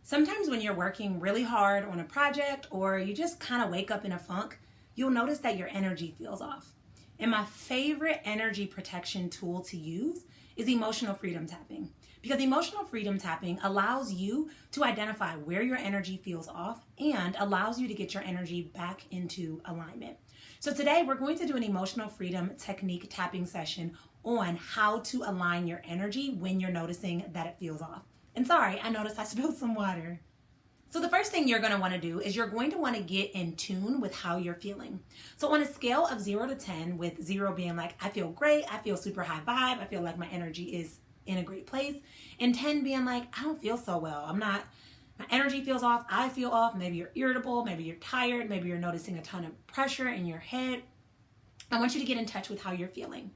Sometimes when you're working really hard on a project or you just kind of wake up in a funk, you'll notice that your energy feels off. And my favorite energy protection tool to use is emotional freedom tapping. Because emotional freedom tapping allows you to identify where your energy feels off and allows you to get your energy back into alignment. So today we're going to do an emotional freedom technique tapping session on how to align your energy when you're noticing that it feels off. And sorry, I noticed I spilled some water. So the first thing you're going to want to do is you're going to want to get in tune with how you're feeling. So on a scale of 0 to 10, with 0 being like, I feel great, I feel super high vibe, I feel like my energy is in a great place, and 10 being like, I don't feel so well, my energy feels off, I feel off, maybe you're irritable, maybe you're tired, maybe you're noticing a ton of pressure in your head. I want you to get in touch with how you're feeling.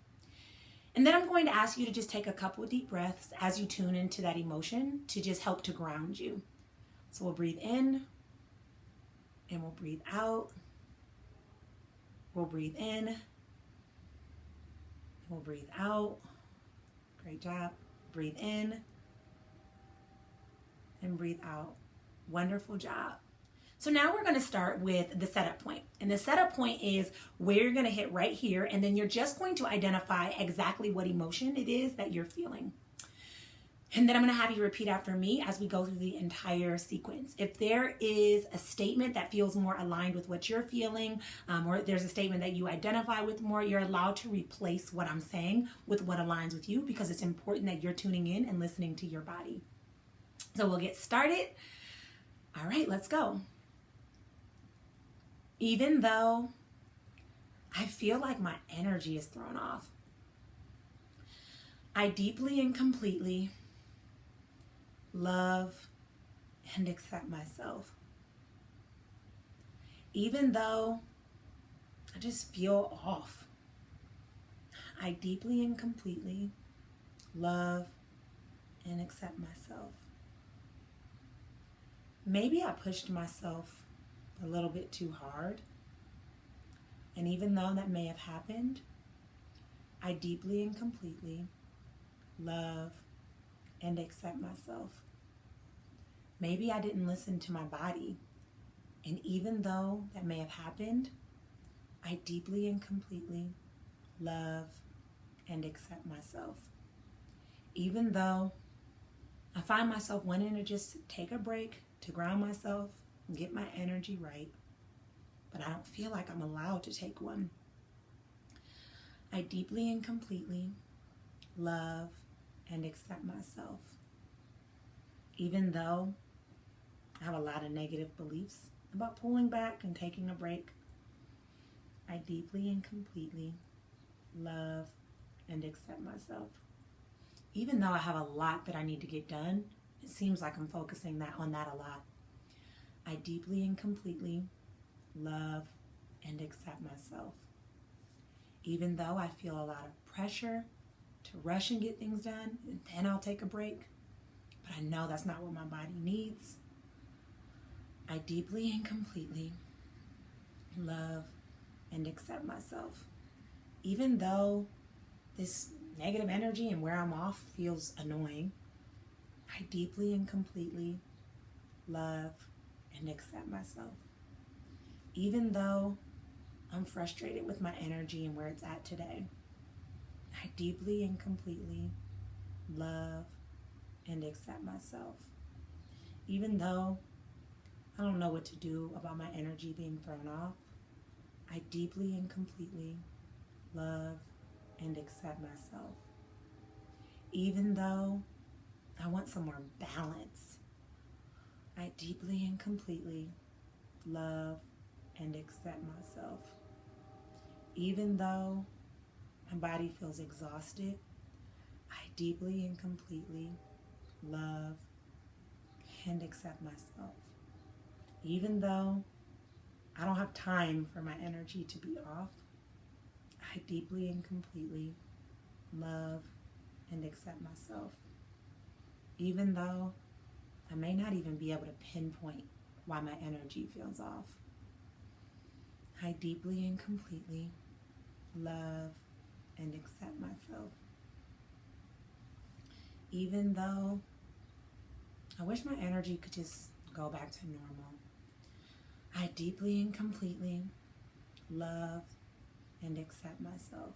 And then I'm going to ask you to just take a couple of deep breaths as you tune into that emotion to just help to ground you. So we'll breathe in and we'll breathe out. We'll breathe in and we'll breathe out. Great job. Breathe in and breathe out. Wonderful job. So now we're going to start with the setup point. And the setup point is where you're going to hit right here. And then you're just going to identify exactly what emotion it is that you're feeling. And then I'm going to have you repeat after me as we go through the entire sequence. If there is a statement that feels more aligned with what you're feeling, or there's a statement that you identify with more, you're allowed to replace what I'm saying with what aligns with you, because it's important that you're tuning in and listening to your body. So we'll get started. All right, let's go. Even though I feel like my energy is thrown off, I deeply and completely love and accept myself. Even though I just feel off, I deeply and completely love and accept myself. Maybe I pushed myself a little bit too hard, and even though that may have happened, I deeply and completely love and accept myself. Maybe I didn't listen to my body, and even though that may have happened, I deeply and completely love and accept myself. Even though I find myself wanting to just take a break to ground myself and get my energy right, but I don't feel like I'm allowed to take one. I deeply and completely love and accept myself. Even though I have a lot of negative beliefs about pulling back and taking a break, I deeply and completely love and accept myself. Even though I have a lot that I need to get done, it seems like I'm focusing on that a lot. I deeply and completely love and accept myself. Even though I feel a lot of pressure to rush and get things done, and then I'll take a break, but I know that's not what my body needs. I deeply and completely love and accept myself. Even though this negative energy and where I'm off feels annoying, I deeply and completely love and accept myself. Even though I'm frustrated with my energy and where it's at today, I deeply and completely love and accept myself. Even though I don't know what to do about my energy being thrown off, I deeply and completely love and accept myself. Even though I want some more balance, I deeply and completely love and accept myself. Even though my body feels exhausted, I deeply and completely love and accept myself. Even though I don't have time for my energy to be off, I deeply and completely love and accept myself. Even though I may not even be able to pinpoint why my energy feels off, I deeply and completely love and accept myself. Even though I wish my energy could just go back to normal. I deeply and completely love and accept myself.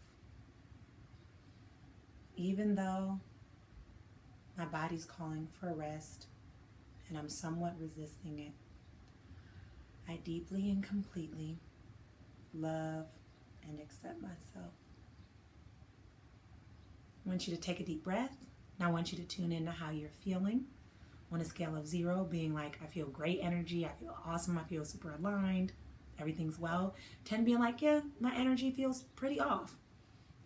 Even though my body's calling for rest and I'm somewhat resisting it, I deeply and completely love and accept myself. I want you to take a deep breath. Now I want you to tune into how you're feeling on a scale of 0 being like, I feel great energy, I feel awesome, I feel super aligned, everything's well. 10 being like, yeah, my energy feels pretty off.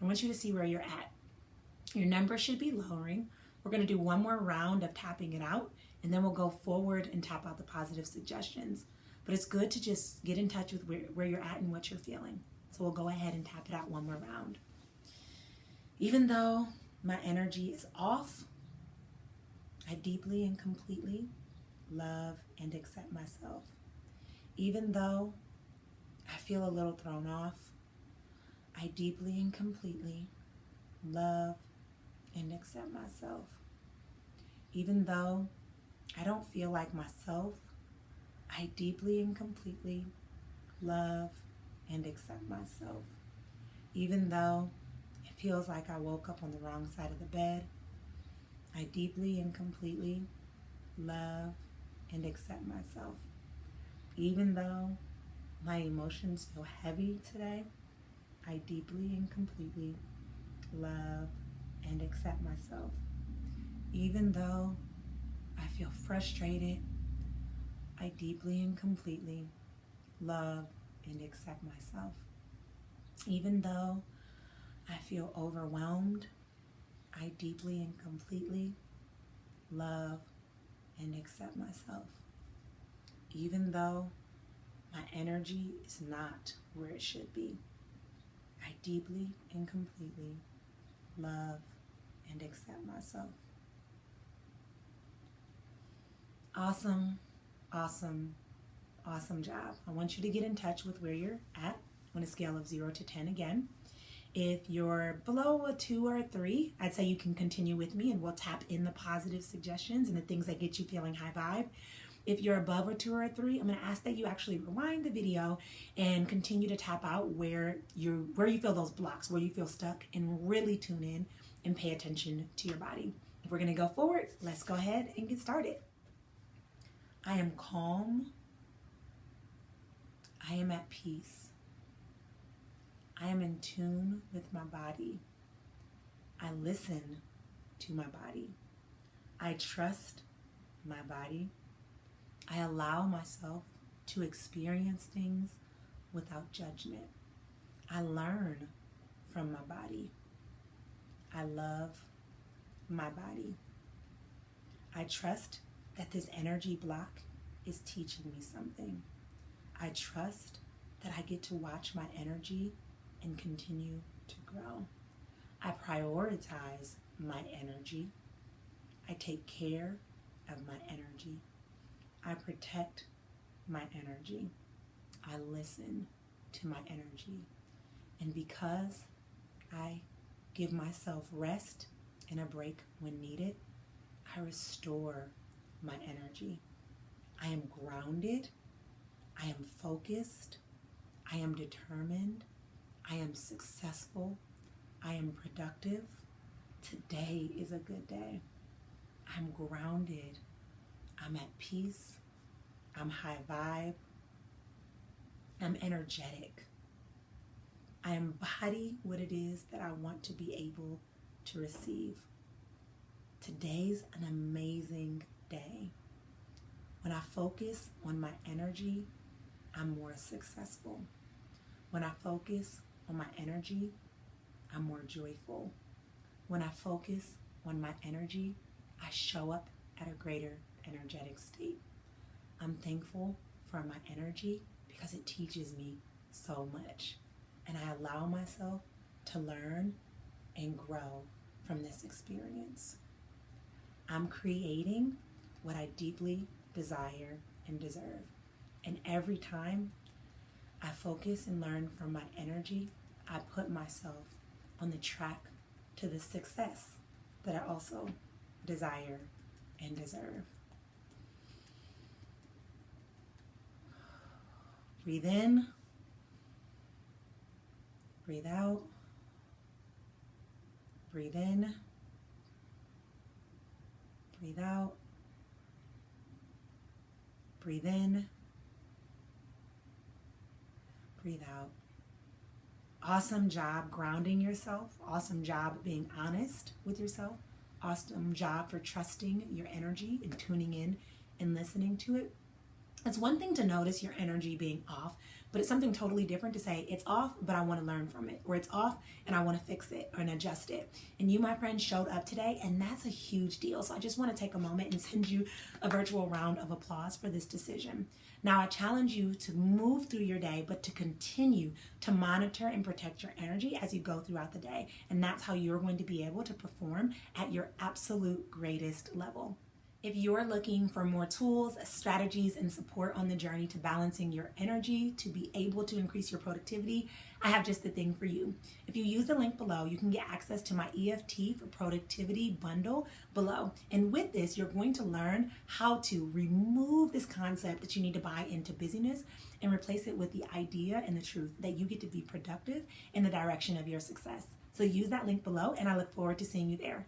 I want you to see where you're at. Your number should be lowering. We're going to do one more round of tapping it out, and then we'll go forward and tap out the positive suggestions. But it's good to just get in touch with where you're at and what you're feeling. So we'll go ahead and tap it out one more round. Even though my energy is off, I deeply and completely love and accept myself. Even though I feel a little thrown off, I deeply and completely love and accept myself. Even though I don't feel like myself, I deeply and completely love and accept myself. Even though it feels like I woke up on the wrong side of the bed, I deeply and completely love and accept myself. Even though my emotions feel heavy today, I deeply and completely love and accept myself. Even though I feel frustrated, I deeply and completely love and accept myself. Even though I feel overwhelmed, I deeply and completely love and accept myself. Even though my energy is not where it should be, I deeply and completely love and accept myself. Awesome, awesome, awesome job. I want you to get in touch with where you're at on a scale of 0 to 10 again. If you're below a 2 or a 3, I'd say you can continue with me and we'll tap in the positive suggestions and the things that get you feeling high vibe. If you're above a 2 or a 3, I'm going to ask that you actually rewind the video and continue to tap out where you feel those blocks, where you feel stuck, and really tune in and pay attention to your body. If we're going to go forward, let's go ahead and get started. I am calm. I am at peace. I am in tune with my body. I listen to my body. I trust my body. I allow myself to experience things without judgment. I learn from my body. I love my body. I trust that this energy block is teaching me something. I trust that I get to watch my energy and continue to grow. I prioritize my energy. I take care of my energy. I protect my energy. I listen to my energy. And because I give myself rest and a break when needed, I restore my energy. I am grounded. I am focused. I am determined. I am successful. I am productive. Today is a good day. I'm grounded. I'm at peace. I'm high vibe. I'm energetic. I embody what it is that I want to be able to receive. Today's an amazing day. When I focus on my energy, I'm more successful. When I focus on my energy, I'm more joyful. When I focus on my energy, I show up at a greater energetic state. I'm thankful for my energy because it teaches me so much. And I allow myself to learn and grow from this experience. I'm creating what I deeply desire and deserve. And every time I focus and learn from my energy, I put myself on the track to the success that I also desire and deserve. Breathe in. Breathe out. Breathe in. Breathe out. Breathe in. Breathe out. Awesome job grounding yourself. Awesome job being honest with yourself. Awesome job for trusting your energy and tuning in and listening to it. It's one thing to notice your energy being off, but it's something totally different to say it's off, but I want to learn from it, or it's off and I want to fix it or adjust it. And you, my friend, showed up today, and that's a huge deal. So I just want to take a moment and send you a virtual round of applause for this decision. Now, I challenge you to move through your day, but to continue to monitor and protect your energy as you go throughout the day. And that's how you're going to be able to perform at your absolute greatest level. If you're looking for more tools, strategies, and support on the journey to balancing your energy to be able to increase your productivity, I have just the thing for you. If you use the link below, you can get access to my EFT for productivity bundle below. And with this, you're going to learn how to remove this concept that you need to buy into busyness and replace it with the idea and the truth that you get to be productive in the direction of your success. So use that link below, and I look forward to seeing you there.